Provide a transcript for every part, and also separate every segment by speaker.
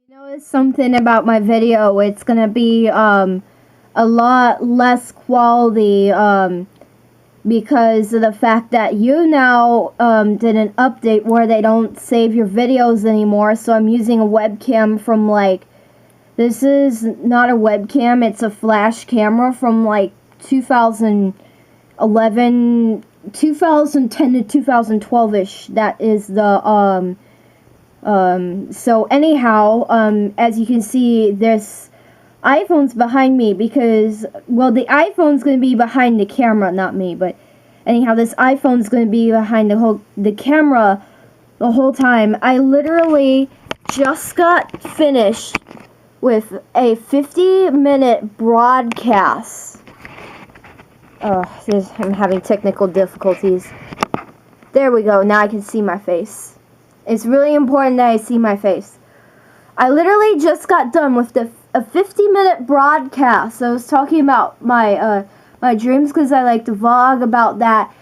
Speaker 1: Notice something about my video. It's gonna be a lot less quality because of the fact that YouNow did an update where they don't save your videos anymore. So I'm using a webcam from this is not a webcam, it's a flash camera from 2011, 2010 to 2012ish. That is the so anyhow, as you can see, this iPhone's behind me because, well, the iPhone's going to be behind the camera, not me, but anyhow, this iPhone's going to be behind the camera the whole time. I literally just got finished with a 50-minute broadcast. I'm having technical difficulties. There we go, now I can see my face. It's really important that I see my face. I literally just got done with a 50-minute broadcast. I was talking about my dreams because I like to vlog about that.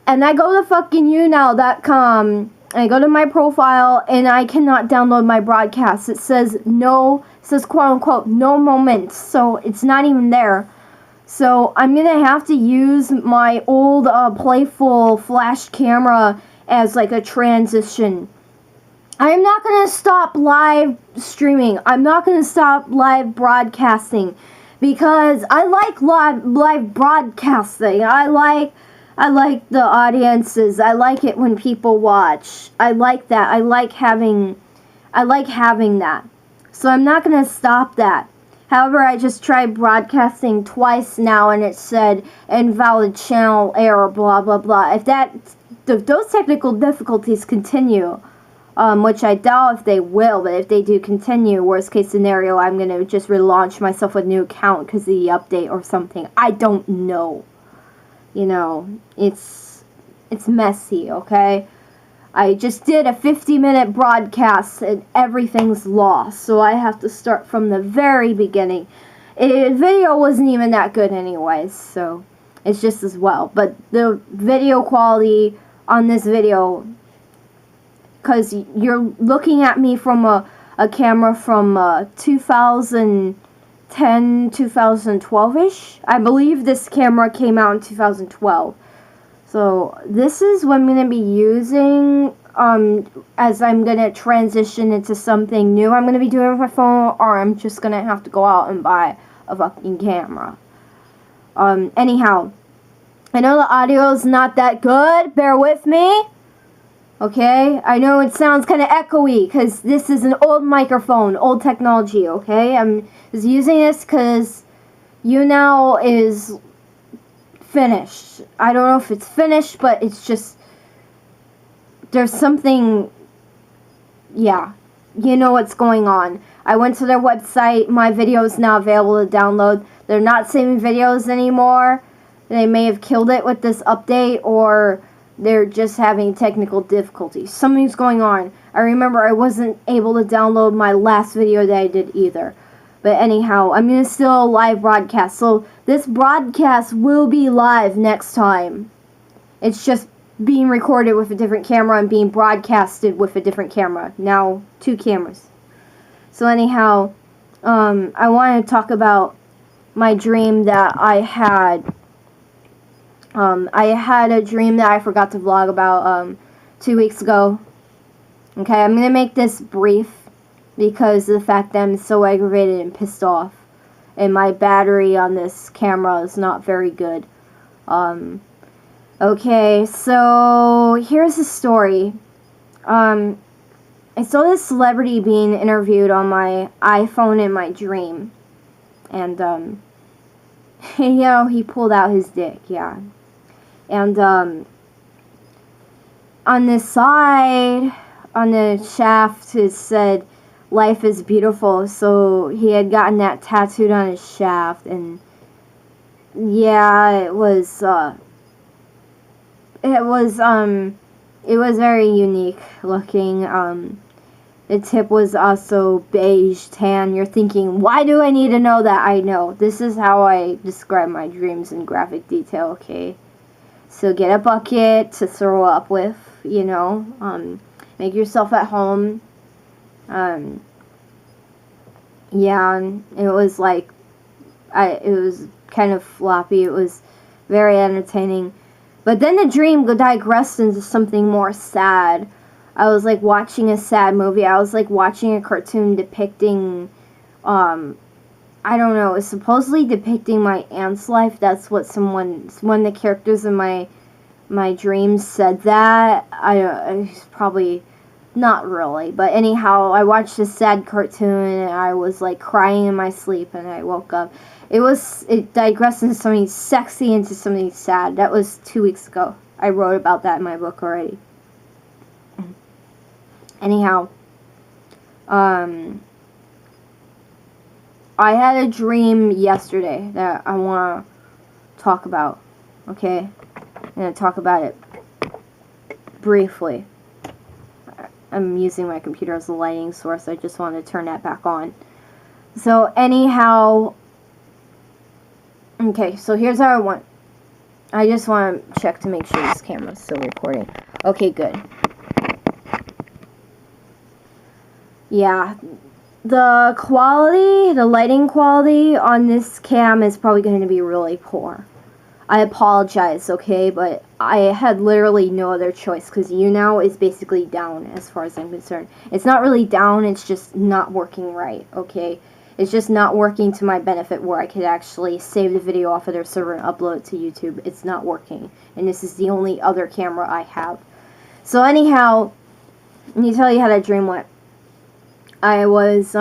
Speaker 1: And I go to fucking YouNow.com and I go to my profile and I cannot download my broadcast. It says quote unquote no moments. So it's not even there. So I'm gonna have to use my old playful flash camera as a transition. I'm not going to stop live streaming. I'm not going to stop live broadcasting because I like live broadcasting. I like the audiences. I like it when people watch. I like that. I like having that. So I'm not going to stop that. However, I just tried broadcasting twice now and it said invalid channel error, blah blah blah. If those technical difficulties continue, which I doubt if they will, but if they do continue, worst case scenario, I'm going to just relaunch myself with a new account because of the update or something. I don't know. You know, it's messy, okay? I just did a 50-minute broadcast and everything's lost, so I have to start from the very beginning. The video wasn't even that good anyways, so it's just as well. But the video quality on this video, because you're looking at me from a camera from 2010, 2012-ish. I believe this camera came out in 2012. So this is what I'm going to be using as I'm going to transition into something new I'm going to be doing with my phone, or I'm just going to have to go out and buy a fucking camera. Anyhow, I know the audio is not that good. Bear with me. Okay, I know it sounds kind of echoey because this is an old microphone, old technology, okay? I'm just using this because YouNow is finished. I don't know if it's finished, but it's just, there's something, yeah, you know what's going on. I went to their website, my video is now available to download. They're not saving videos anymore. They may have killed it with this update, or they're just having technical difficulties. Something's going on. I remember I wasn't able to download my last video that I did either. But anyhow, I'm going to still live broadcast. So this broadcast will be live next time. It's just being recorded with a different camera and being broadcasted with a different camera. Now, 2 cameras. So anyhow, I want to talk about my dream that I had. I had a dream that I forgot to vlog about 2 weeks ago. Okay, I'm going to make this brief because of the fact that I'm so aggravated and pissed off. And my battery on this camera is not very good. Okay, so here's the story. I saw this celebrity being interviewed on my iPhone in my dream. And, you know, he pulled out his dick, yeah. And, on the side, on the shaft, it said, "Life is beautiful." So he had gotten that tattooed on his shaft, and yeah, it was very unique looking. The tip was also beige tan. You're thinking, why do I need to know that? I know. This is how I describe my dreams in graphic detail, okay? So get a bucket to throw up with, you know. Make yourself at home. Yeah, and it was like, it was kind of floppy. It was very entertaining. But then the dream digressed into something more sad. I was like watching a sad movie. I was like watching a cartoon depicting, I don't know, it's supposedly depicting my aunt's life. That's what one of the characters in my dreams said that. It's probably not really, but anyhow, I watched a sad cartoon and I was like crying in my sleep and I woke up. It digressed into something sexy into something sad. That was 2 weeks ago. I wrote about that in my book already. Anyhow, I had a dream yesterday that I want to talk about. Okay? I'm going to talk about it briefly. I'm using my computer as a lighting source. I just wanted to turn that back on. So anyhow, okay, so here's how I just want to check to make sure this camera's still recording. Okay, good. Yeah, the lighting quality on this cam is probably going to be really poor. I apologize, okay, but I had literally no other choice because YouNow is basically down as far as I'm concerned. It's not really down, it's just not working right, okay? It's just not working to my benefit where I could actually save the video off of their server and upload it to YouTube. It's not working, and this is the only other camera I have. So anyhow, let me tell you how that dream went. I was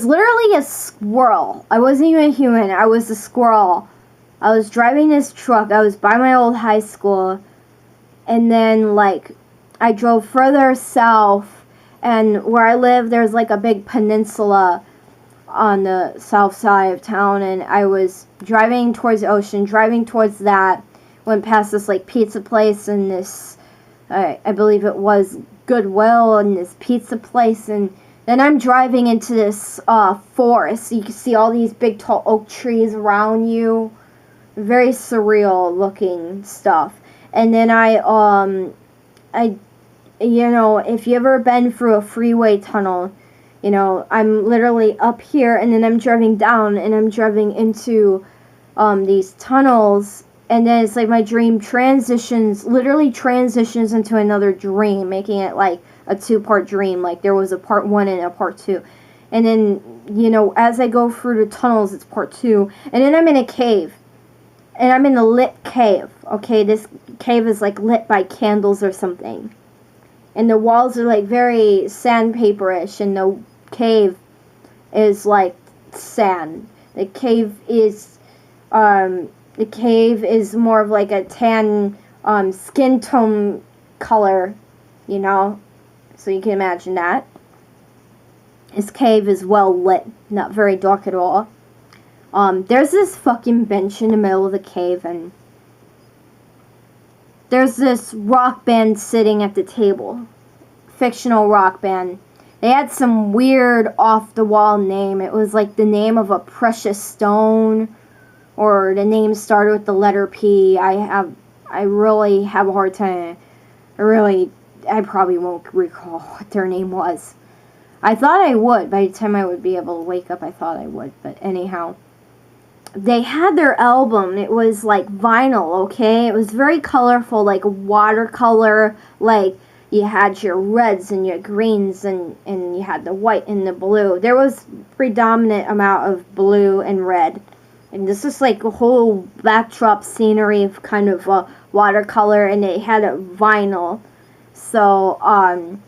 Speaker 1: literally a squirrel. I wasn't even a human. I was a squirrel. I was driving this truck. I was by my old high school. And then, like, I drove further south. And where I live, there's, like, a big peninsula on the south side of town. And I was driving towards the ocean, driving towards that. Went past this, like, pizza place and this, I believe it was Goodwill and this pizza place. And then I'm driving into this forest. You can see all these big tall oak trees around you. Very surreal looking stuff. And then you know, if you ever been through a freeway tunnel, you know, I'm literally up here and then I'm driving down and I'm driving into these tunnels. And then it's like my dream literally transitions into another dream, making it like a 2-part dream. Like there was a part 1 and a part 2. And then, you know, as I go through the tunnels, it's part 2. And then I'm in a cave. And I'm in a lit cave. Okay, this cave is like lit by candles or something. And the walls are like very sandpaperish. And the cave is like sand. The cave is more of like a tan skin tone color, you know, so you can imagine that. This cave is well lit, not very dark at all. There's this fucking bench in the middle of the cave, and there's this rock band sitting at the table. Fictional rock band. They had some weird off-the-wall name. It was like the name of a precious stone, or the name started with the letter P. I really have a hard time. I probably won't recall what their name was. I thought I would. By the time I would be able to wake up, I thought I would. But anyhow, they had their album. It was like vinyl, okay? It was very colorful, like watercolor. Like you had your reds and your greens and you had the white and the blue. There was predominant amount of blue and red. And this is like a whole backdrop scenery of kind of watercolor, and it had a vinyl. So, I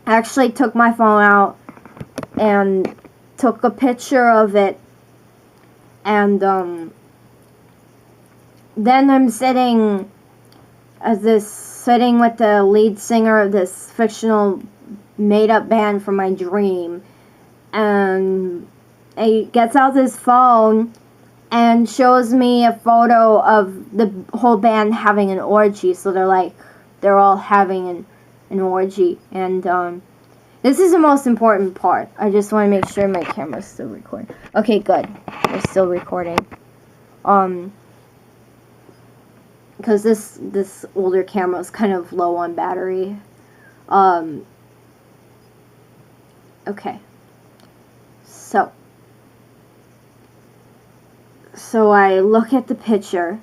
Speaker 1: actually took my phone out and took a picture of it. And, then I'm sitting with the lead singer of this fictional made-up band from my dream. And he gets out his phone and shows me a photo of the whole band having an orgy. So they're all having an orgy. And this is the most important part. I just want to make sure my camera's still recording. Okay, good. We're still recording. Because this older camera is kind of low on battery. Okay. So I look at the picture,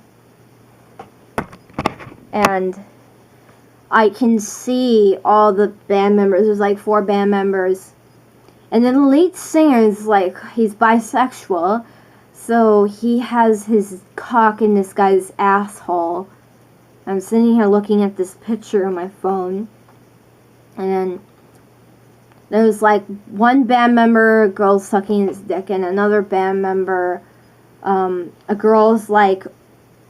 Speaker 1: and I can see all the band members. There's like 4 band members. And then the lead singer is like, he's bisexual. So he has his cock in this guy's asshole. I'm sitting here looking at this picture on my phone. And then there's like one band member, a girl sucking his dick, and another band member, a girl's like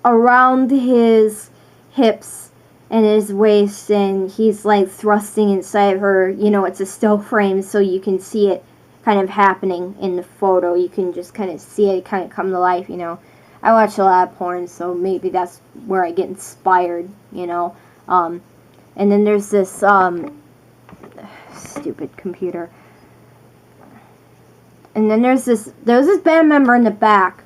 Speaker 1: around his hips and his waist, and he's like thrusting inside her. You know, it's a still frame, so you can see it kind of happening in the photo. You can just kind of see it kind of come to life, you know. I watch a lot of porn, so maybe that's where I get inspired, you know. And then there's this stupid computer. And then there's this band member in the back,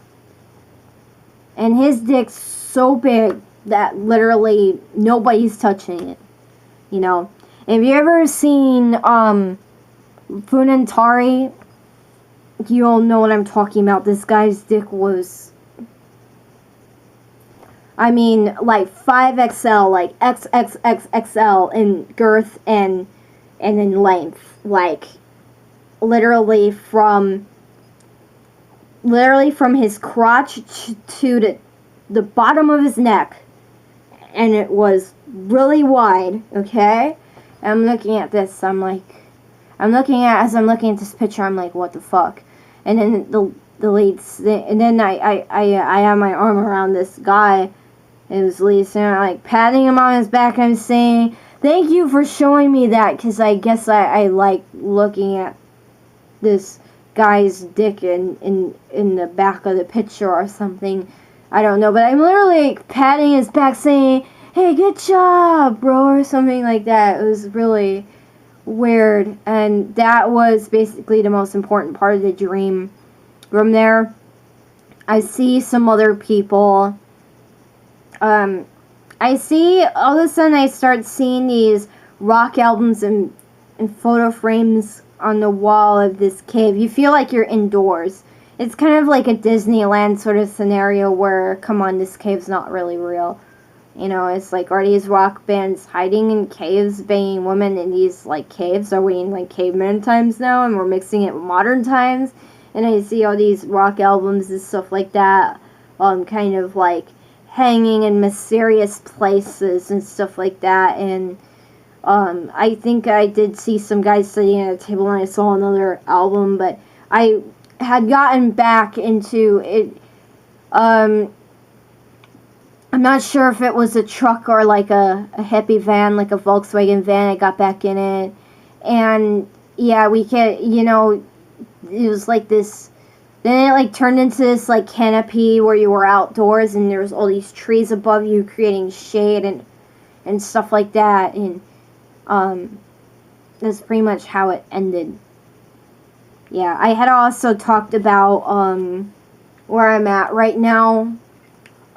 Speaker 1: and his dick's so big that literally nobody's touching it, you know. Have you ever seen Funantari? You'll know what I'm talking about. This guy's dick was, I mean, like 5XL, like XXXXL in girth and in length, like literally from his crotch to the bottom of his neck, and it was really wide. Okay, and I'm looking at this. As I'm looking at this picture, I'm like, what the fuck? And then the leads, and then I have my arm around this guy. It was lead singer, like patting him on his back. I'm saying, thank you for showing me that, because I guess I like looking at this guy's dick in the back of the picture or something. I don't know, but I'm literally like, patting his back saying, hey, good job, bro, or something like that. It was really weird, and that was basically the most important part of the dream. From there, I see some other people. I see, all of a sudden I start seeing these rock albums and photo frames on the wall of this cave. You feel like you're indoors. It's kind of like a Disneyland sort of scenario where, come on, this cave's not really real. You know, it's like, are these rock bands hiding in caves, banging women in these, like, caves? Are we in, like, caveman times now, and we're mixing it with modern times? And I see all these rock albums and stuff like that, kind of, like, hanging in mysterious places and stuff like that. And I think I did see some guys sitting at a table, and I saw another album, but I had gotten back into it. I'm not sure if it was a truck or like a hippie van, like a Volkswagen van. I got back in it, and yeah, we can, you know, it was like this. Then it like turned into this like canopy where you were outdoors, and there was all these trees above you creating shade and stuff like that. And that's pretty much how it ended. Yeah, I had also talked about where I'm at right now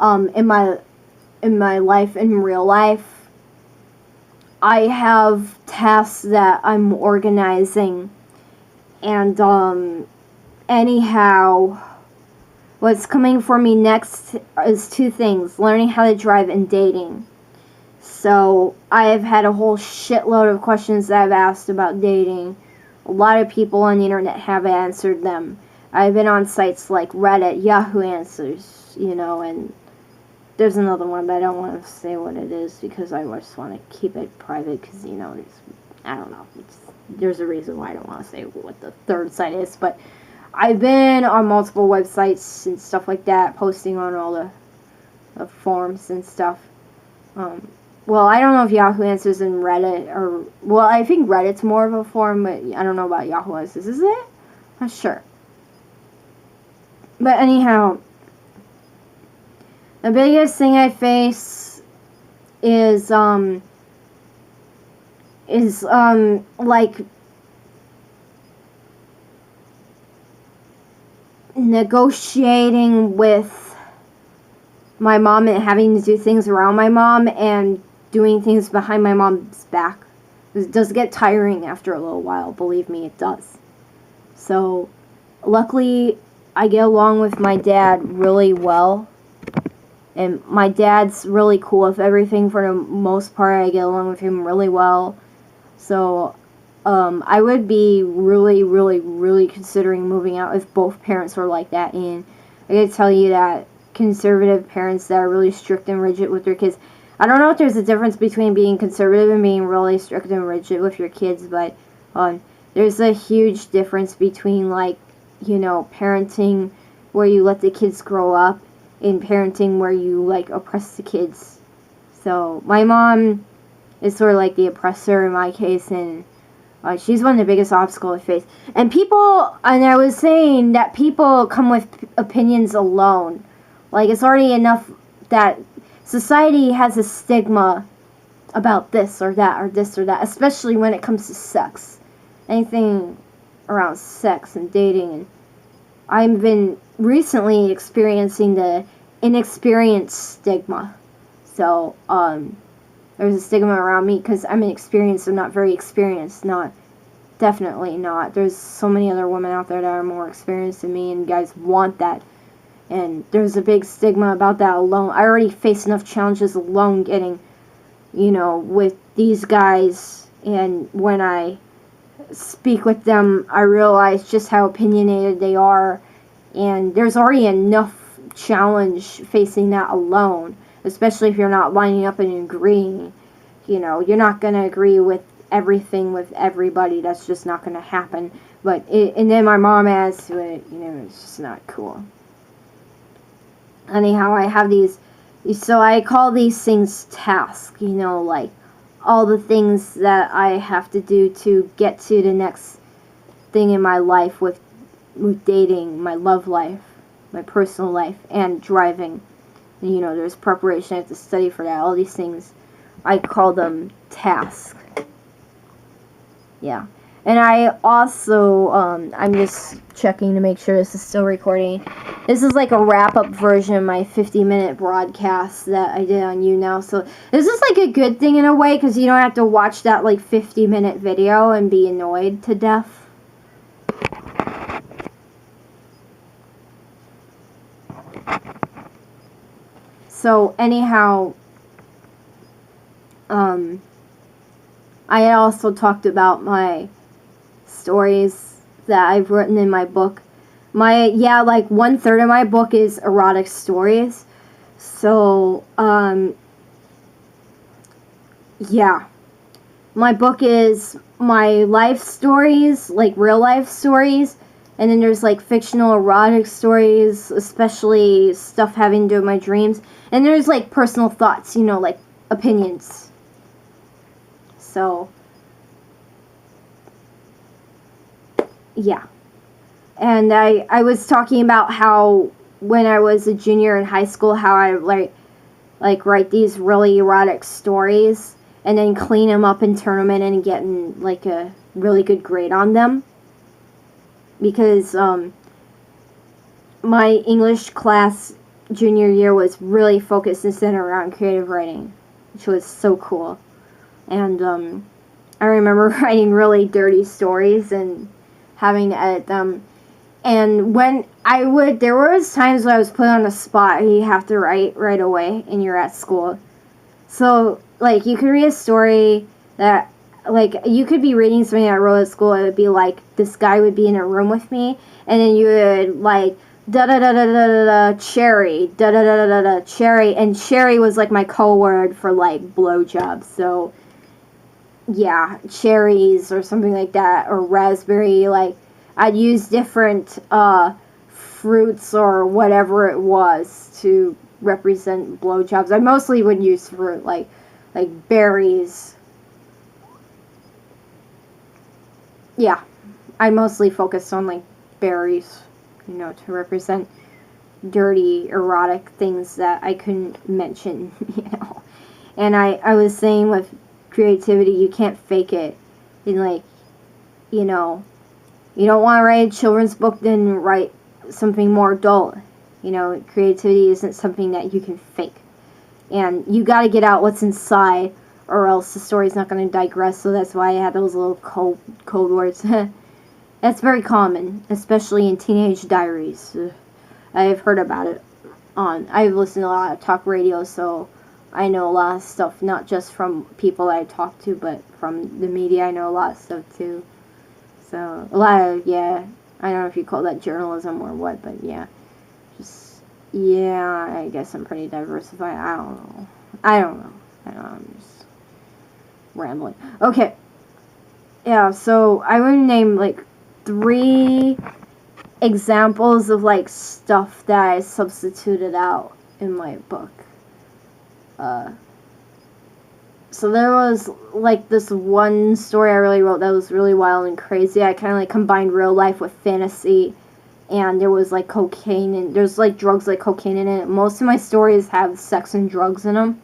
Speaker 1: in my life, in real life. I have tasks that I'm organizing, and anyhow, what's coming for me next is 2 things: learning how to drive and dating. So I have had a whole shitload of questions that I've asked about dating. A lot of people on the internet have answered them. I've been on sites like Reddit, Yahoo Answers, you know, and there's another one, but I don't want to say what it is because I just want to keep it private, because, you know, I don't know. There's a reason why I don't want to say what the third site is, but I've been on multiple websites and stuff like that, posting on all the forums and stuff. Well, I don't know if Yahoo Answers and Reddit are... Well, I think Reddit's more of a forum, but I don't know about Yahoo Answers. Is it? Not sure. But anyhow, the biggest thing I face is like negotiating with my mom and having to do things around my mom and doing things behind my mom's back. It does get tiring after a little while, believe me, it does. So, luckily, I get along with my dad really well. And my dad's really cool with everything for the most part. I get along with him really well. So, I would be really, really, really considering moving out if both parents were like that. And I gotta tell you that conservative parents that are really strict and rigid with their kids, I don't know if there's a difference between being conservative and being really strict and rigid with your kids, but there's a huge difference between, like, you know, parenting where you let the kids grow up and parenting where you, like, oppress the kids. So my mom is sort of like the oppressor in my case, and she's one of the biggest obstacles I face. And I was saying that people come with opinions alone. Like, it's already enough that society has a stigma about this or that or this or that, especially when it comes to sex. Anything around sex and dating. And I've been recently experiencing the inexperienced stigma. So, there's a stigma around me because I'm inexperienced and not very experienced. Definitely not. There's so many other women out there that are more experienced than me, and guys want that. And there's a big stigma about that alone. I already face enough challenges alone getting, you know, with these guys. And when I speak with them, I realize just how opinionated they are. And there's already enough challenge facing that alone. Especially if you're not lining up and agreeing. You know, you're not going to agree with everything with everybody. That's just not going to happen. And then my mom adds to it, you know, it's just not cool. Anyhow, I have these, so I call these things tasks, you know, like all the things that I have to do to get to the next thing in my life with dating, my love life, my personal life, and driving. And, you know, there's preparation, I have to study for that, all these things. I call them tasks. Yeah. And I also, I'm just checking to make sure this is still recording. This is like a wrap-up version of my 50-minute broadcast that I did on YouNow. So this is like a good thing in a way because you don't have to watch that like 50-minute video and be annoyed to death. So anyhow, I had also talked about my stories that I've written in my book. Like 1/3 of my book is erotic stories. So, yeah. My book is my life stories, like real life stories. And then there's like fictional erotic stories, especially stuff having to do with my dreams. And there's like personal thoughts, you know, like opinions. So, yeah. And I was talking about how when I was a junior in high school, how I like write these really erotic stories and then clean them up and turn them in and getting like a really good grade on them. Because my English class junior year was really focused and centered around creative writing, which was so cool. And I remember writing really dirty stories and having to edit them. And there was times when I was put on the spot and you have to write right away and you're at school. So, like, you could read a story that, like, you could be reading something I wrote at school, it would be like, this guy would be in a room with me, and then you would, like, da-da-da-da-da-da-da, cherry, da-da-da-da-da-da, cherry, and cherry was, like, my code word for, like, blowjobs, so, yeah, cherries or something like that, or raspberry, like, I'd use different, fruits or whatever it was to represent blowjobs. I mostly would use fruit, like berries. Yeah, I mostly focused on, like, berries, you know, to represent dirty, erotic things that I couldn't mention, you know. And I was saying with creativity, you can't fake it. And, like, you know, you don't want to write a children's book, then write something more adult. You know, creativity isn't something that you can fake. And you got to get out what's inside or else the story's not going to digress, so that's why I had those little code words. That's very common, especially in teenage diaries. I've heard about it I've listened to a lot of talk radio, so I know a lot of stuff, not just from people I talk to, but from the media. I know a lot of stuff too. So, a lot of, yeah, I don't know if you call that journalism or what, but yeah. Yeah, I guess I'm pretty diversified. I don't know. I'm just rambling. Okay. Yeah, so I would name, like, 3 examples of, like, stuff that I substituted out in my book. So there was, like, this one story I really wrote that was really wild and crazy. I kind of, like, combined real life with fantasy, and there was, like, cocaine, and there's, like, drugs like cocaine in it. Most of my stories have sex and drugs in them.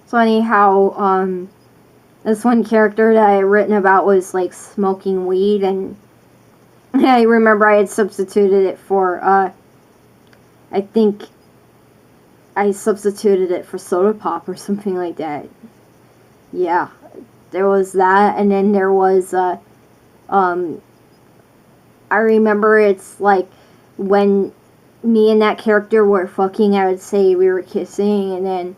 Speaker 1: So anyhow, this one character that I had written about was, like, smoking weed, and I remember I had substituted it for, I think I substituted it for soda pop or something like that. Yeah, there was that, and then there was, I remember it's, like, when me and that character were fucking, I would say we were kissing, and then,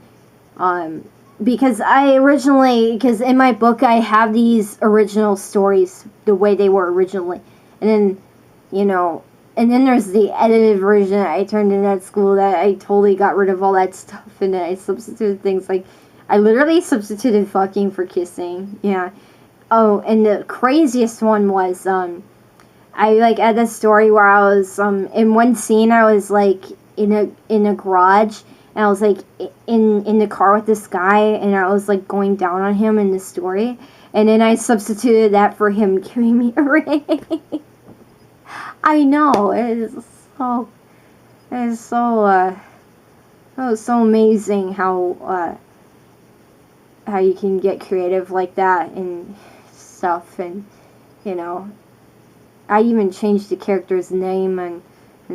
Speaker 1: because in my book I have these original stories the way they were originally, and then, you know, and then there's the edited version I turned in at school that I totally got rid of all that stuff, and then I substituted things, like, I literally substituted fucking for kissing, yeah. Oh, and the craziest one was, I, like, had this story where I was, in one scene I was, like, in a garage, and I was, like, in the car with this guy, and I was, like, going down on him in the story, and then I substituted that for him giving me a ring. I know, it was so amazing how you can get creative like that and stuff, and, you know, I even changed the character's name and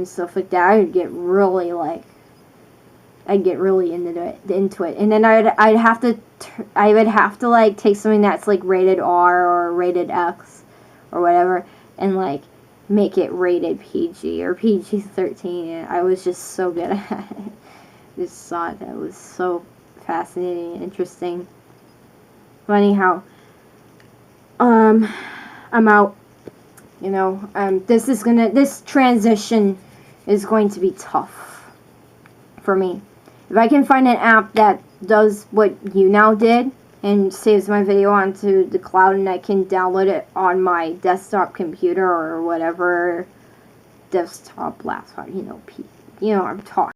Speaker 1: stuff like that. I would get really, into it, and then I would have to, like, take something that's, like, rated R or rated X or whatever, and, like, make it rated PG or PG-13, and I was just so good at it. Just thought that was so fascinating and interesting. But anyhow, I'm out. You know, this transition is going to be tough for me. If I can find an app that does what YouNow did and saves my video onto the cloud, and I can download it on my desktop computer or whatever, desktop, laptop, you know, I'm talking.